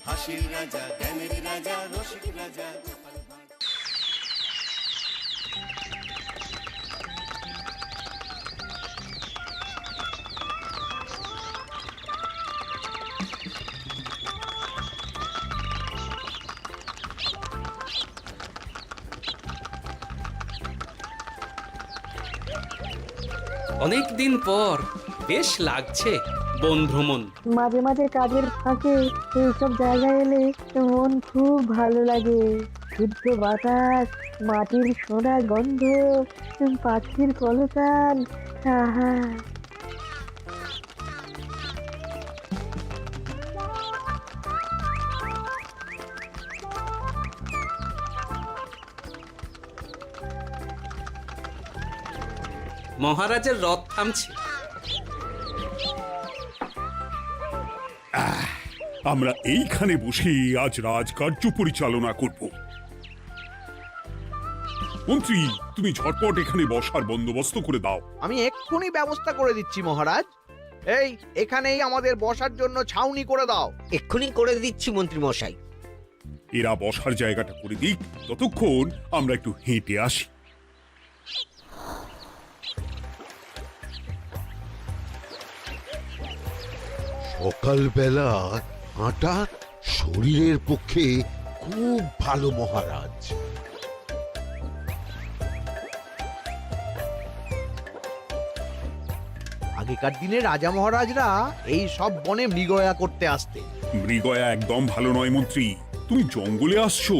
হাসির রাজা, জ্ঞানের রাজা, রসিক রাজা। অনেক দিন পর বেশ লাগছে বন ভ্রমণ। মাঝে মাঝে কাজের ফাঁকে এইসব জায়গায় এলে মন খুব ভালো লাগে। শুদ্ধ বাতাস, মাটির সোনা গন্ধ, পাখির কলতান, আহা। মহারাজের রথ থামছে। আমরা এইখানে বসে আজ রাজকার্য পরিচালনা করব। মন্ত্রী, তুমি ঝটপট এখানে বসার বন্দোবস্ত করে দাও। আমি এক্ষুনি ব্যবস্থা করে দিচ্ছি মহারাজ। এই এখানেই আমাদের বসার জন্য ছাউনি করে দাও। এক্ষুনি করে দিচ্ছি মন্ত্রী মশাই। এরা বসার জায়গাটা করে দিক, ততক্ষণ আমরা একটু হেঁটে আসি। সকালবেলা হাঁটা শরীরের পক্ষে খুব ভালো মহারাজ। আগেকার দিনে রাজা মহারাজরা এই সব বনে মৃগয়া করতে আসতেন। মৃগয়া একদম ভালো নয় মন্ত্রী। তুমি জঙ্গলে আসছো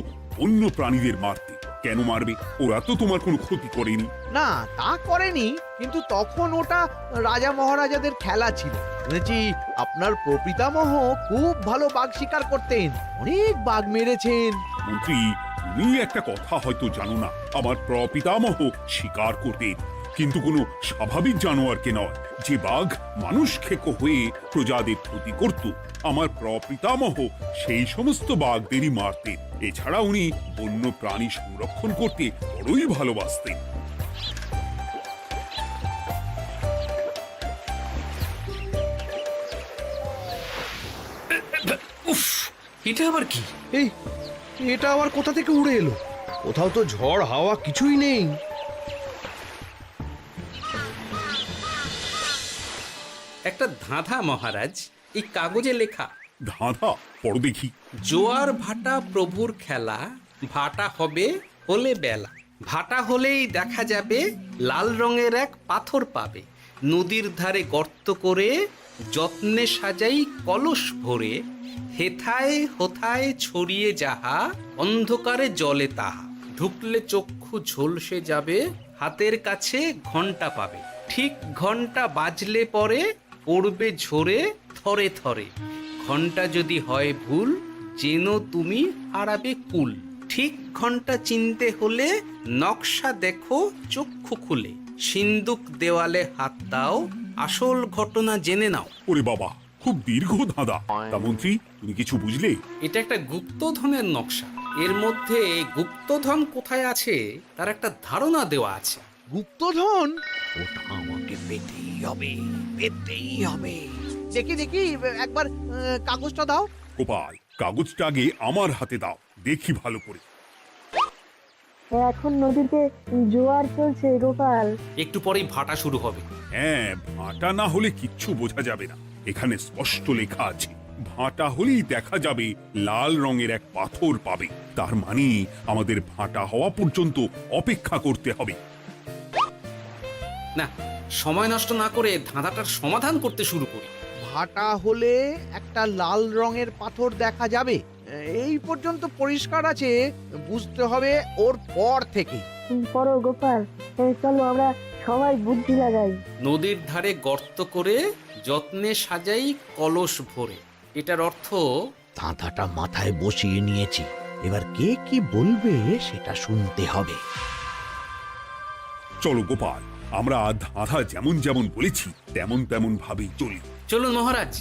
অন্য প্রাণীদের মারতে। কেন মারবে? ওরা তো তোমার কোনো ক্ষতি করেনি। না, তা করেনি, কিন্তু তখন ওটা রাজা মহারাজাদের খেলা ছিল। শুনেছি আপনার প্রপিতামহ খুব ভালো বাঘ শিকার করতেন, অনেক বাঘ মেরেছেন। মন্ত্রী, তুমি একটা কথা হয়তো জানো না। আমার প্রপিতামহ শিকার করতেন, কিন্তু কোনো স্বাভাবিক জানোয়ারকে নয়। যে বাঘ মানুষ খেকো হয়ে প্রজাদের ক্ষতি করত, আমার প্রপিতামহ সেই সমস্ত বাঘদেরই মারতেন। এছাড়া উনি বন্য প্রাণী সংরক্ষণ করতে বড়ই ভালোবাসতেন। উফ, এটা আবার কি? এই এটা আবার কোথা থেকে উড়ে এলো? কোথাও তো ঝড় হাওয়া কিছুই নেই। একটা ধাঁধা মহারাজ, এই কাগজে লেখা। ধাঁধা? পড়ো দেখি। জোয়ার ভাটা প্রভুর খেলা, ভাটা হবে হলে বেলা। ভাটা হলেই দেখা যাবে লাল রঙের এক পাথর পাবে। নদীর ধারে গর্ত করে যত্নে সাজাই কলস ভরে। হেথায় হোথায় ছড়িয়ে যাহা, অন্ধকারে জলে তাহা। ঢুকলে চক্ষু ঝলসে যাবে, হাতের কাছে ঘন্টা পাবে। ঠিক ঘন্টা বাজলে পরে পড়বে ঝরে থরে থরে। ঘন্টা যদি হয় ভুল, যেন তুমি হারাবে কুল। ঠিক ঘন্টা চিনতে হলে নকশা দেখো চক্ষু খুলে। সিন্দুক দেওয়ালে হাত দাও, আসল ঘটনা জেনে নাও। ওরে বাবা, খুব দীর্ঘ ধাঁধা। তা মন্ত্রী, তুমি কিছু বুঝলে? এটা একটা গুপ্তধনের নকশা। এর মধ্যে গুপ্তধন কোথায় আছে তার একটা ধারণা দেওয়া আছে। গুপ্তধন? ওটা আমাকে পেতেই হবে, পেতেই হবে। দেখি দেখি, একবার কাগজটা দাও। গোপাল, কাগজটা আগে আমার হাতে দাও, দেখি ভালো করে। এখন নদীতে জোয়ার চলছে গোপাল। একটু পরেই ভাটা শুরু হবে। হ্যাঁ, ভাটা না হলে কিচ্ছু বোঝা যাবে না। এখানে স্পষ্ট লেখা আছে, ভাটা হলেই দেখা যাবে লাল রঙের এক পাথর পাবে। তার মানে আমাদের ভাটা হওয়া পর্যন্ত অপেক্ষা করতে হবে। না, সময় নষ্ট না করে ধাঁধাটার সমাধান করতে শুরু করি। ভাটা হলে একটা লাল রঙের পাথর দেখা যাবে, এই পর্যন্ত পরিষ্কার আছে। বুঝতে হবে ওর পর থেকে। পড়ো গোপাল, চলো আমরা সবাই বুদ্ধি লাগাই। নদীর ধারে গর্ত করে যত্নে সাজাই কলস ভরে। এটার অর্থ, ধাঁধাটা মাথায় বসিয়ে নিয়েছি, এবার কে কি বলবে সেটা শুনতে হবে। চলো গোপাল, আমরা ধাঁধা যেমন যেমন বলেছি তেমন তেমন ভাবেই চলি। চলুন মহারাজ,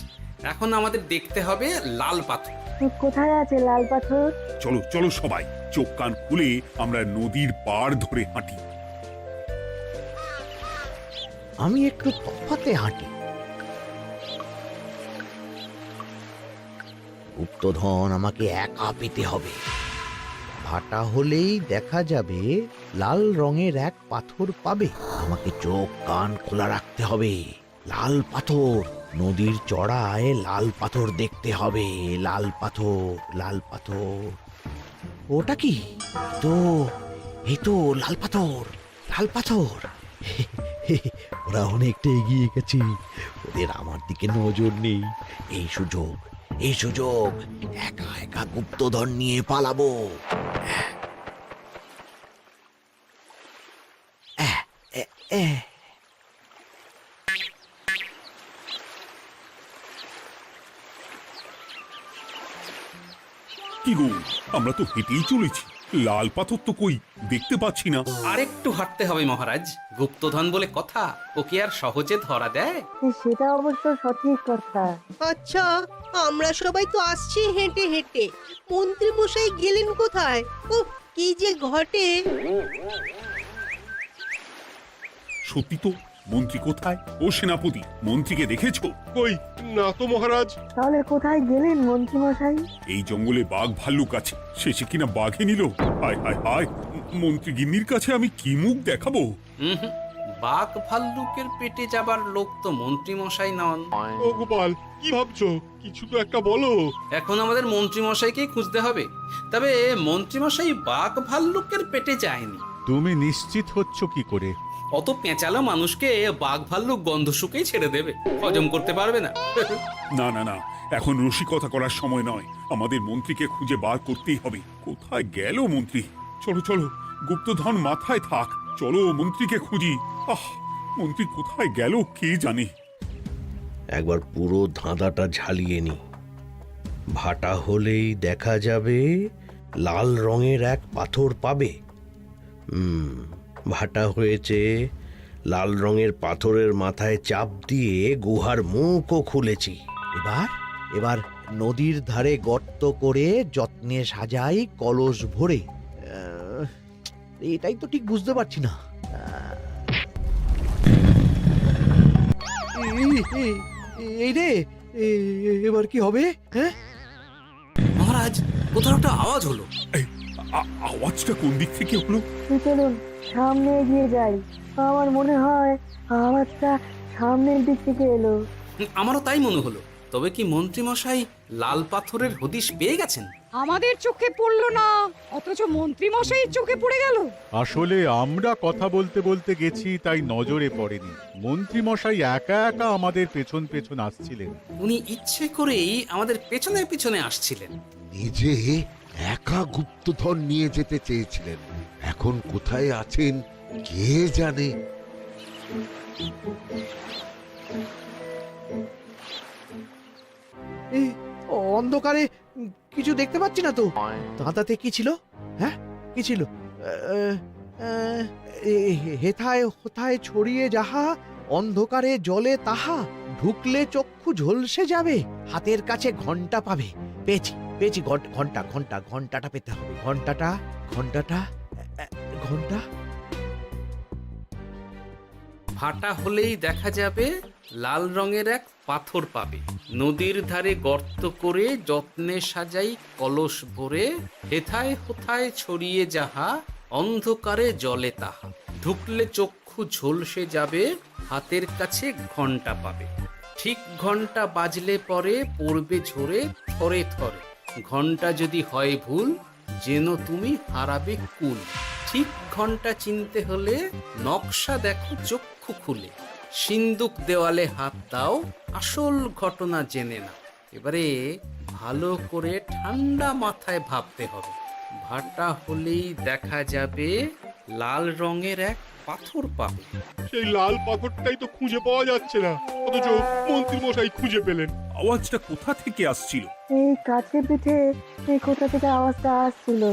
এখন আমাদের দেখতে হবে লাল পাথর। কোথায় আছে লাল পাথর? চলো চলো সবাই, চোখ কান খুলে আমরা নদীর পাড় ধরে হাঁটি। আমি একটু তফাতে হাঁটি। গুপ্তধন আমাকে একা পেতে হবে। ভাটা হলেই দেখা যাবে লাল রঙের এক পাথর পাবে। আমাকে চোখ কান খোলা রাখতে হবে। লাল পাথর, নদীর চড়ায় লাল পাথর দেখতে হবে। লাল পাথর, লাল পাথর। ওটা কি? তো এই তো লাল পাথর, লাল পাথর। ওরা অনেকটা এগিয়ে গেছে, ওদের আমার দিকে নজর নেই। এই সুযোগ, এই সুযোগ, একা একা গুপ্তধন নিয়ে পালাবো। কি গো, আমরা তো হেঁটেই চলেছি, লাল পাথর তো কই দেখতে পাচ্ছি না। আরেকটু হাঁটতে হবে মহারাজ, গুপ্তধন বলে কথা, ওকে আর সহজে ধরা দেয়? সেটা অবশ্য সঠিক কথা। আচ্ছা, আমরা সবাই তো আসছি হেঁটে হেঁটে, মন্ত্রী মশাই গেলেন কোথায়? ও কি যে ঘটে! সত্যি তো, মন্ত্রী কোথায়? ও সেনাপতি, মন্ত্রীকে দেখেছো? কই না তো মহারাজ। তাহলে কোথায় গেলেন মন্ত্রী মশাই? এই জঙ্গলে বাঘ ভাল্লুক আছে, শেষে কিনা বাঘে নিল। হায় হায় হায়, মন্ত্রী গিন্নির কাছে আমি কি মুখ দেখাবো? হুম, বাঘ ভাল্লুকের পেটে যাবার লোক তো মন্ত্রী মশাই নন। ও গোপাল, কি ভাবছো? কিছু তো একটা বলো। এখন আমাদের মন্ত্রী মশাইকেই খুঁজতে হবে। তবে মন্ত্রী মশাই বাঘ ভাল্লুকের পেটে যায়নি। তুমি নিশ্চিত হচ্ছ কি করে? অত পেঁচালো মানুষকে বাঘ ভাল্লুক গন্ধ শুকেই ছেড়ে দেবে, হজম করতে পারবে না। না না না, এখন রসিকতা করার সময় নয়, আমাদের মন্ত্রীকে খুঁজে বার করতেই হবে। কোথায় গেল মন্ত্রী? চলো চলো, গুপ্তধন মাথায় থাক, চলো মন্ত্রীকে খুঁজি। আহ, মন্ত্রী কোথায় গেল কে জানে। একবার পুরো ধাঁধাটা ঝালিয়ে নি। ভাটা হলেই দেখা যাবে লাল রঙের এক পাথর পাবে। ভাটা হয়েছে, লাল রঙের পাথরের মাথায় চাপ দিয়ে গুহার মুখও খুলেছি। এবার এবার নদীর ধারে গর্ত করে যত্নে সাজাই কলস ভরে। এটাই তো ঠিক বুঝতে পারছি না। এই রে, এবার কি হবে? হ্যাঁ মহারাজ, কোথাও একটা আওয়াজ হলো। এই, আওয়াজটা কোন দিক থেকে হলো? চলুন সামনে এগিয়ে যাই। আমার মনে হয় আওয়াজটা সামনের দিক থেকে এলো। আমারও তাই মনে হলো। তবে কি মন্ত্রী মশাই লাল পাথরের হদিশ পেয়ে গেছেন? আমাদের চোখে পড়লো না, অথচ মন্ত্রী মশাইয়ের চোখে পড়ে গেল। আসলে আমরা কথা বলতে বলতে গেছি, তাই নজরে পড়েনি। মন্ত্রী মশাই একা একা আমাদের পেছন পেছন আসছিলেন। উনি ইচ্ছে করেই আমাদের পেছনে পেছনে আসছিলেন। নিজে একা গুপ্তধন নিয়ে যেতে চেয়েছিলেন, এখন কোথায় আছেন কে জানে। এই অন্ধকারে কিছু দেখতে পাচ্ছি না তো। দাঁতাতে কি ছিল? হ্যাঁ, কি ছিল? হেথায় হোথায় ছড়িয়ে যাহা, অন্ধকারে জলে তাহা, ঢুকলে চক্ষু ঝলসে যাবে, হাতের কাছে ঘন্টা পাবে। পেয়েছি পেয়েছি, ঘন্টা ঘন্টা ঘন্টাটা পেতে হবে। ঘন্টাটা ঘন্টাটা ঘন্টা। ভাটা হলেই দেখা যাবে লাল রঙের এক পাথর পাবে। নদীর ধারে গর্ত করে যত্নে সাজাই কলস ভরে, হেথায় হোথায় ছড়িয়ে যাহা, অন্ধকারে জলে তাহা, ঢুকলে চক্ষু ঝলসে যাবে, হাতের কাছে ঘন্টা পাবে। ঠিক ঘন্টা বাজলে পরে পড়বে ঝরে থরে থরে, ঘন্টা যদি হয় ভুল যেন তুমি হারাবে কুল। ঠিক ঘন্টা চিনতে হলে নকশা দেখো চক্ষু খুলে, সিন্দুক দেওয়ালে হাত দাও, আসল ঘটনা জেনে না। এবারে ভালো করে ঠান্ডা মাথায় ভাবতে হবে। ভাটা হলেই দেখা যাবে লাল রঙের এক পাথর পাবে। সেই লাল পাথরটাই তো খুঁজে পাওয়া যাচ্ছে না, অথচ মন্ত্রী মশাই খুঁজে পেলেন। আওয়াজটা কোথা থেকে আসছিল? এই কাছে পিঠে এই কোথা থেকে আওয়াজটা আসছিল।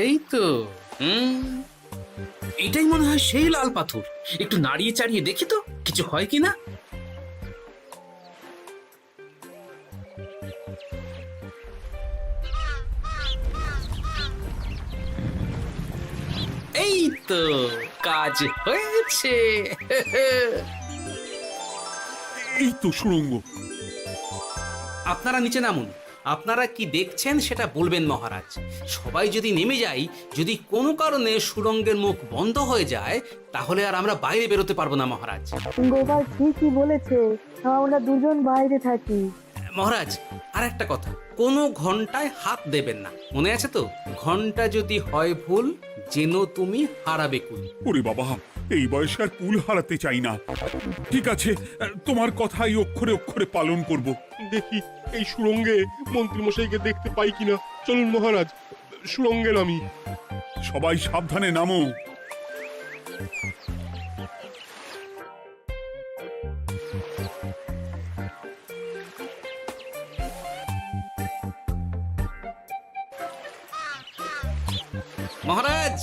এই তো, এটাই মনে হয় সেই লাল পাথর। একটু নাড়িয়ে চাড়িয়ে দেখি তো কিছু হয় কিনা। এই তো, কাজ হয়েছে। এই তো সুড়ঙ্গ। আপনারা নিচে নামুন। আপনারা কি দেখছেন সেটা বলবেন মহারাজ। সবাই যদি নেমে যাই, যদি কোনো কারণে সুড়ঙ্গের মুখ বন্ধ হয়ে যায়, তাহলে আর আমরা বাইরে বেরোতে পারবো না মহারাজ। গোপাল ঠিকই বলেছে, আমরা দুজন বাইরে থাকি। মহারাজ, আর একটা কথা, কোনো ঘন্টায় হাত দেবেন না, মনে আছে তো? ঘন্টা যদি হয় ভুল, যেন তুমি হারাবে কুল। ওরে বাবা, এই বয়সে আর কুল হারাতে চাই না। ঠিক আছে, তোমার কথাই অক্ষরে অক্ষরে পালন করব। দেখি এই সুরঙ্গে মন্ত্রীমশাইকে দেখতে পাই কিনা। চলুন মহারাজ, সুরঙ্গে নামি। সবাই সাবধানে নামো। মহারাজ,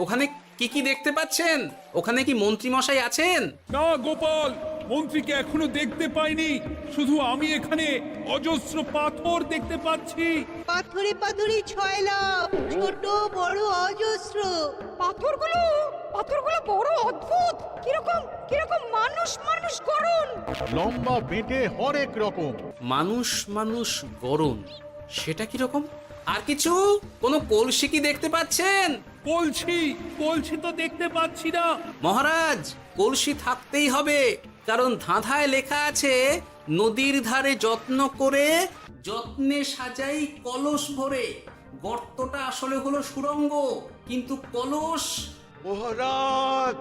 ওখানে কি কি দেখতে পাচ্ছেন? ওখানে কি মন্ত্রী মশাই আছেন? না গোপাল, মন্ত্রীকে এখনো দেখতে পাইনি। শুধু আমি এখানে অজস্র পাথর দেখতে পাচ্ছি। পাথরে পাথরে ছয়লা, ছোট বড় অজস্র। পাথরগুলো বড় অদ্ভুত, কিরকম কিরকম মানুষ মানুষ গড়ন। লম্বা বেঁটে হরেক রকম। মানুষ মানুষ গরম, সেটা কি রকম? আর কিছু? কোনো কলসি কি দেখতে পাচ্ছেন? কলসি তো দেখতে পাচ্ছি না। মহারাজ, কলসি থাকতেই হবে, কারণ ধাঁধায় লেখা আছে, নদীর ধারে যত্ন করে যত্নে সাজাই কলস ভরে। গর্তটা আসলে হলো সুড়ঙ্গ, কিন্তু কলস। মহারাজ,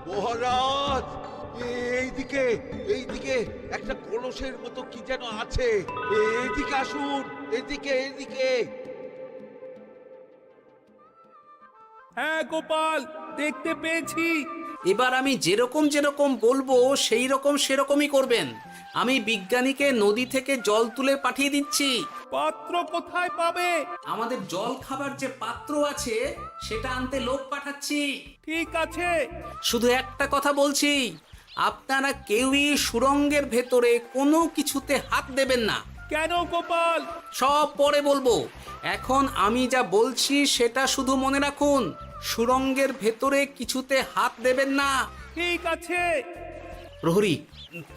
মহারাজ, এইদিকে এইদিকে একটা কলসের মতো কি যেন আছে। এইদিকে আসুন, এদিকে এদিকে। হ্যাঁ গোপাল, দেখতে পেয়েছি। এবার আমি যেরকম যেরকম বলবো সেই রকম সেরকমই করবেন। আমি বিজ্ঞানীকে নদী থেকে জল তুলে পাঠিয়ে দিচ্ছি। পাত্র কোথায় পাবে? আমাদের জল খাবার যে পাত্র আছে সেটা আনতে লোক পাঠাচ্ছি। ঠিক আছে। শুধু একটা কথা বলছি, আপনারা কেউই সুড়ঙ্গের ভেতরে কোনো কিছুতে হাত দেবেন না। কেন গোপাল? সব পরে বলবো, এখন আমি যা বলছি সেটা শুধু মনে রাখুন। সুড়ঙ্গের ভেতরে কিছুতে হাত দেবেন না। ঠিক আছে। প্রহরী,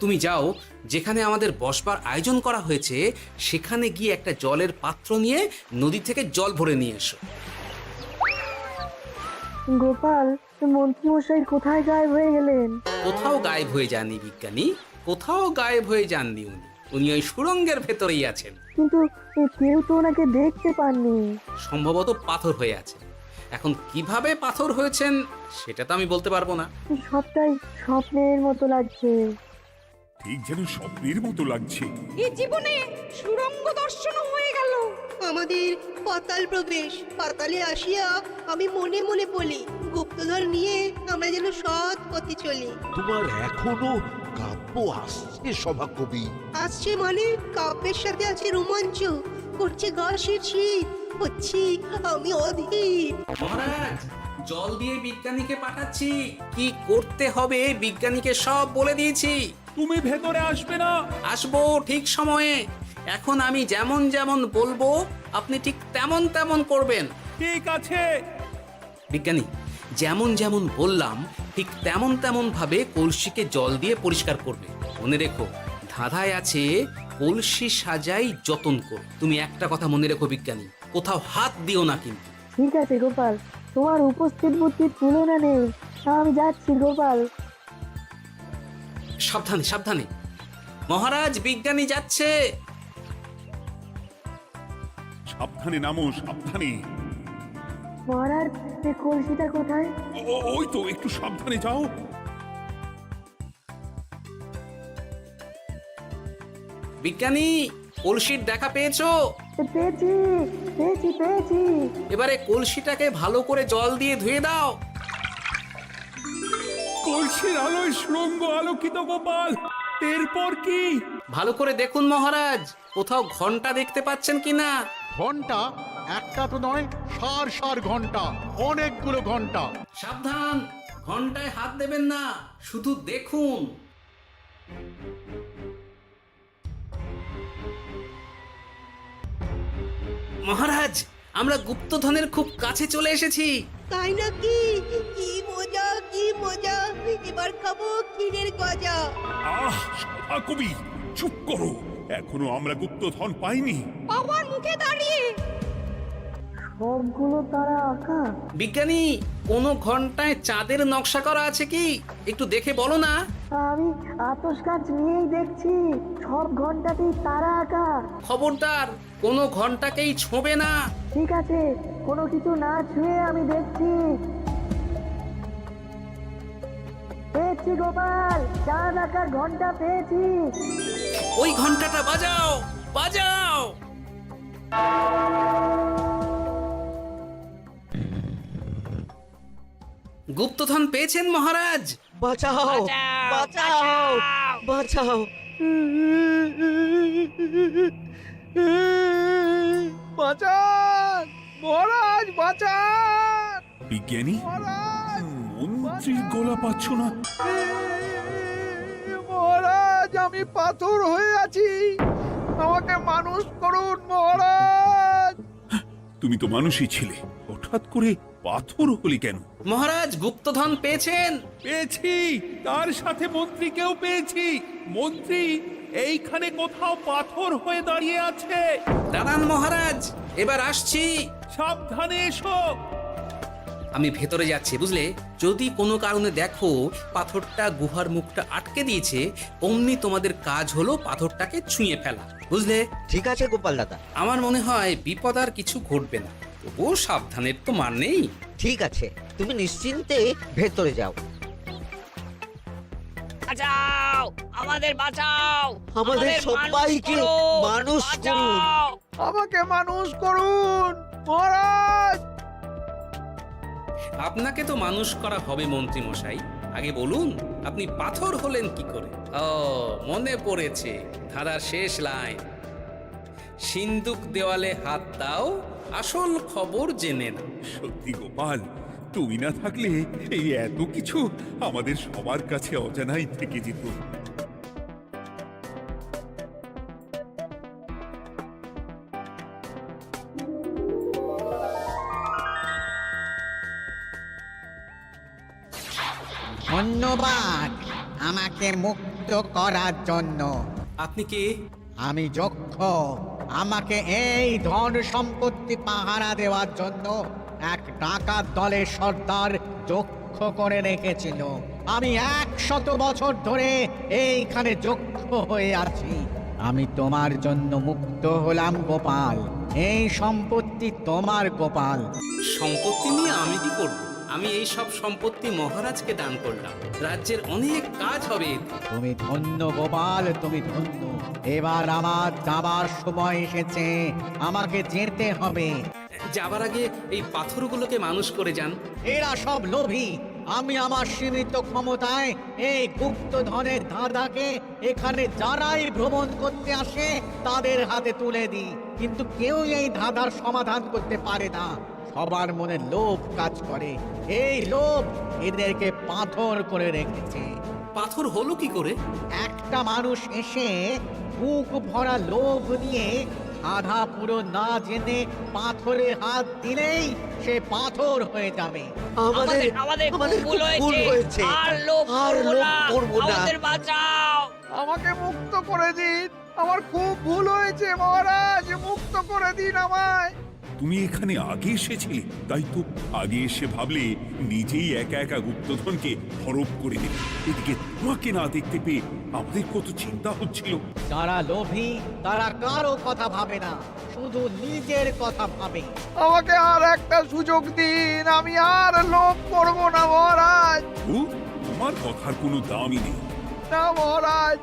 তুমি যাও, যেখানে আমাদের বসবার আয়োজন করা হয়েছে সেখানে গিয়ে একটা জলের পাত্র নিয়ে নদী থেকে জল ভরে নিয়ে এসো। গোপাল, মন্ত্রী মশাই কোথায় গায়েব হয়ে গেলেন? কোথাও গায়েব হয়ে যাননি বিজ্ঞানী, কোথাও গায়েব হয়ে যাননি উনি ওই সুড়ঙ্গের ভেতরেই আছেন। কিন্তু কেউ তো ওনাকে দেখতে পাননি। সম্ভবত পাথর হয়ে আছে। এখন কিভাবে পাথর হয়েছেন সেটা তো আমি বলতে পারবো না। সবটাই স্বপ্নের মতো লাগছে। ঠিক যেন স্বপ্নের মতো লাগছে। এই জীবনে সুরঙ্গ দর্শন হয়ে গেল। আমাদের পাতাল প্রবেশ। পাতালে আসিয়া আমি মনে মনে বলি, গুপ্তধর নিয়ে আমরা যেন সৎ পথে চলি। তোমার এখনো কাব্য আসছে সভাকবি? আসছে মানে কাব্যের সাথে আছে রোমাঞ্চ, করছে গা শীত, হচ্ছি আমি অধীর। মহারাজ, জল দিয়ে বিজ্ঞানীকে পাঠাচ্ছি। কি করতে হবে বিজ্ঞানীকে সব বলে দিয়েছি। তুমি ভেতরে আসবে না? আসবো ঠিক সময়ে। এখন আমি যেমন যেমন বলবো আপনি ঠিক তেমন তেমন করবেন। ঠিক আছে। বিজ্ঞানী, যেমন যেমন বললাম ঠিক তেমন তেমন ভাবে কলসিকে জল দিয়ে পরিষ্কার করবে। মনে রেখো, ধাঁধায় আছে কলসি সাজাই যতন কর। তুমি একটা কথা মনে রেখো বিজ্ঞানী, কোথাও হাত দিও না কিন্তু। ঠিক আছে গোপাল, তোমার উপস্থিত বুদ্ধির তুলনা নেই। আমি যাচ্ছি গোপাল। সাবধানে সাবধানে। মহারাজ, বিজ্ঞানী যাচ্ছে। সাবধানে নামো, সাবধানে। মহারাজ, কলসিটা কোথায়? ওই তো, একটু সাবধানে যাও। বিজ্ঞানী, কলসির দেখা পেয়েছো? পেয়েছি পেয়েছি পেয়েছি। এবারে কলসিটাকে ভালো করে জল দিয়ে ধুয়ে দাও। কলসির আলোয় সুড়ঙ্গ আলোকিত গোপাল। এরপর কি? ভালো করে দেখুন মহারাজ, কোথাও ঘন্টা দেখতে পাচ্ছেন কিনা? ঘন্টা? একটা তো নয়, সার সার ঘন্টা, অনেকগুলো ঘন্টা। সাবধান, ঘন্টায় হাত দেবেন না, শুধু দেখুন। মহারাজ, আমরা গুপ্তধনের খুব কাছে চলে এসেছি। তাই নাকি? কি মজা, কি মজা, এবার খাবো ক্ষীরের গজা। আহ সভা কবি, চুপ করো। এখনো আমরা গুপ্তধন পাইনি। বাবার মুখে দাঁড়িয়ে সবগুলো তারা আঁকা। বিজ্ঞানী, কোনো ঘন্টায় চাঁদের নকশা করা আছে কি? একটু দেখে বলো না। আমি আতস কাজ নিয়েই দেখছি, সব ঘন্টাতেই তারা আঁকা। খবরদার, কোনো ঘন্টাকেই ছোঁবে না। ঠিক আছে, কোনো কিছু না ছুঁয়ে আমি দেখছি। পেয়েছি গোপাল, চাঁদ আঁকার ঘন্টা পেয়েছি। ওই ঘন্টাটা বাজাও, বাজাও। গুপ্তধন পেয়েছেন মহারাজ? বাঁচাও, বাঁচাও, বাঁচাও। বাঁচান মহারাজ, বাঁচান বিজ্ঞানী, মহারাজ, মন্ত্রীর গলা পাচ্ছ না? মহারাজ, আমি পাথর হয়ে আছি, আমাকে মানুষ করুন মহারাজ। তুমি তো মানুষই ছিলে, হঠাৎ করে পাথর হলি কেন? মহারাজ, গুপ্তধন পেয়েছেন? পেয়েছি, তার সাথে মন্ত্রীকেও পেয়েছি। মন্ত্রী এইখানে কোথাও পাথর হয়ে দাঁড়িয়ে আছে। দাঁড়ান মহারাজ, এবার আসছি। সাবধানে এসো। আমি ভেতরে যাচ্ছি, বুঝলে? যদি কোনো কারণে দেখো পাথরটা গুহার মুখটা আটকে দিয়েছে, অমনি তোমাদের কাজ হলো পাথরটাকে ছুঁয়ে ফেলা, বুঝলে? ঠিক আছে গোপাল দাদা। আমার মনে হয় বিপদ আর কিছু ঘটবে না, তবুও সাবধানের তো মান নেই। ঠিক আছে, তুমি নিশ্চিন্তে ভেতরে যাও। বাঁচাও, আমাদের বাঁচাও, আমাদের সবাইকে মানুষ করুন। আমাকে মানুষ করুন মহারাজ। আপনাকে তো মানুষ করা হবে মন্ত্রী মশাই। আগে বলুন, আপনি পাথর হলেন কি করে? ও, মনে পড়েছে, ধারার শেষ লাইন। সিন্দুক দেওয়ালে হাত দাও, আসল খবর জেনে না। সত্যি গোপাল, তুমি না থাকলে এই এত কিছু আমাদের সবার কাছে অজানাই থেকে যেত। ধন্যবাদ আমাকে মুক্ত করার জন্য। আপনি কে? আমি যক্ষ। আমাকে এই ধন সম্পত্তি পাহারা দেওয়ার জন্য এক ডাকাত দলের সর্দার যক্ষ করে রেখেছিল। আমি 100 বছর ধরে এইখানে যক্ষ হয়ে আছি। আমি তোমার জন্য মুক্ত হলাম গোপাল। এই সম্পত্তি তোমার গোপাল। সম্পত্তি নিয়ে আমি কি করব? আমি এই সব সম্পত্তি মহারাজকে দান করলাম, রাজ্যের অনেক কাজ হবে। তুমি ধন্য গোপাল, তুমি ধন্য। এবার আমার যাবার সময় এসেছে, আমাকে যেতে হবে। যাবার আগে এই পাথরগুলোকে মানুষ করে যান। এরা সব লোভী। আমি আমার সীমিত ক্ষমতায় এই গুপ্তধনের ধাঁধাকে এখানে যারাই ভ্রমণ করতে আসে তাদের হাতে তুলে দিই, কিন্তু কেউ এই ধাঁধার সমাধান করতে পারে না। সবার মনে লোভ কাজ করে, এই লোভ এদেরকে পাথর করে রেখেছে। পাথর হলো কি করে? একটা মানুষ এসে বুক ভরা লোভ নিয়ে আধা পুরো না জেনে পাথরে হাত দিলেই সে পাথর হয়ে যাবে। আমাদের ভুল হয়েছে, আর লোভ করবো না, আমাদের বাঁচাও। আমাকে মুক্ত করে দিন, আমার খুব ভুল হয়েছে মহারাজ, মুক্ত করে দিন আমায়। তুমি এখানে আগে এসেছিলে, তাই তো আগে এসে ভাবলে নিজেই একা একা গুপ্তধনকে হরপ করে দেবে। এদিকে তোমাকে না দেখতে পেয়ে আমাদের কত চিন্তা হচ্ছিল। যারা লোভী তারা কারো কথা ভাবে না, শুধু নিজের কথা ভাবে। আমাকে আর একটা সুযোগ দিন, আমি আর লোভ করব না মহারাজ। ও, তোমার কথার কোনো দামই নেই। না মহারাজ,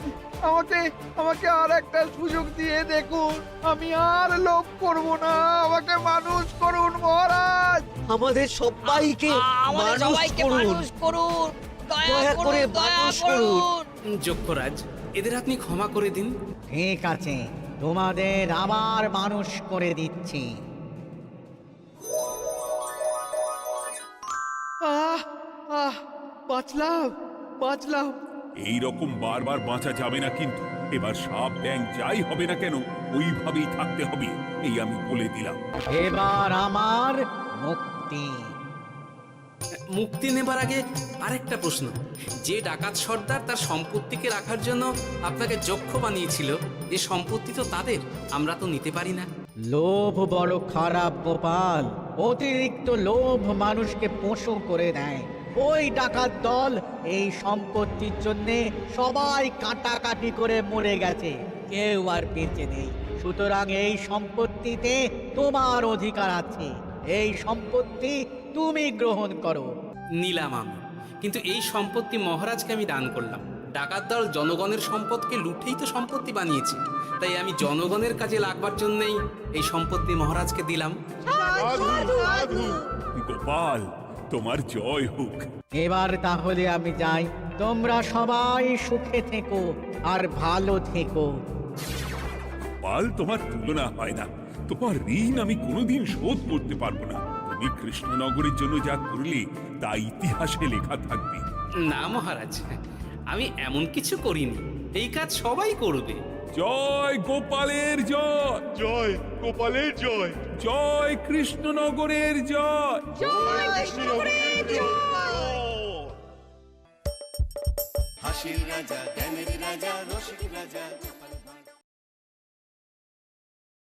আমাকে আর একটা সুযোগ দিয়ে দেখুন, আমি আর লোভ করব না, আমাকে মানুষ করুন মহারাজ। আমাদের সবাইকে মানুষ করুন, দয়া করে মানুষ করুন। যক্ষরাজ, এদের আপনি ক্ষমা করে দিন। ঠিক আছে, তোমাদের আবার মানুষ করে দিচ্ছি। বাঁচলাম। এই রকম বারবার বাঁচা যাবে না কিন্তু। এবার সাপ ব্যাং যাই হবে না কেন, ওইভাবেই থাকতে হবে, এই আমি বলে দিলাম। এবার আমার মুক্তি। মুক্তি নেবার আগে আরেকটা প্রশ্ন, যে ডাকাত সর্দার তার সম্পত্তিকে রাখার জন্য আপনাকে যক্ষ বানিয়েছিল, এ সম্পত্তি তো তাদের, আমরা তো নিতে পারি না। লোভ বড় খারাপ গোপাল, অতিরিক্ত লোভ মানুষকে পশু করে দেয়। ওই ডাকাত দল এই সম্পত্তির জন্য সবাই কাটাকাটি করে মরে গেছে, কেউ আর বেঁচে নেই। সুতরাং এই সম্পত্তিতে তোমার অধিকার আছে, এই সম্পত্তি তুমি গ্রহণ করো। নিলাম আমি, কিন্তু এই সম্পত্তি মহারাজকে আমি দান করলাম। ডাকাত দল জনগণের সম্পদকে লুঠেই তো সম্পত্তি বানিয়েছে, তাই আমি জনগণের কাজে লাগবার জন্যই এই সম্পত্তি মহারাজকে দিলাম। সাধু সাধু গোপাল, তোমার জয় হোক। এবার তাহলে আমি যাই, তোমরা সবাই সুখে থেকো আর ভালো থেকো। গোপাল, তোমার তুলনা হয় না। তোমার ঋণ আমি কোনোদিন শোধ করতে পারবো না। তুমি কৃষ্ণনগরের জন্য যা করলে তা ইতিহাসে লেখা থাকবে। না মহারাজ, আমি এমন কিছু করিনি, এই কাজ সবাই করবে। জয় গোপালের জয়, জয় গোপালের জয়, জয় কৃষ্ণনগরের জয়। জয় কৃষ্ণনগরের জয়। হাসির রাজা জ্ঞানের রাজা রসিক রাজা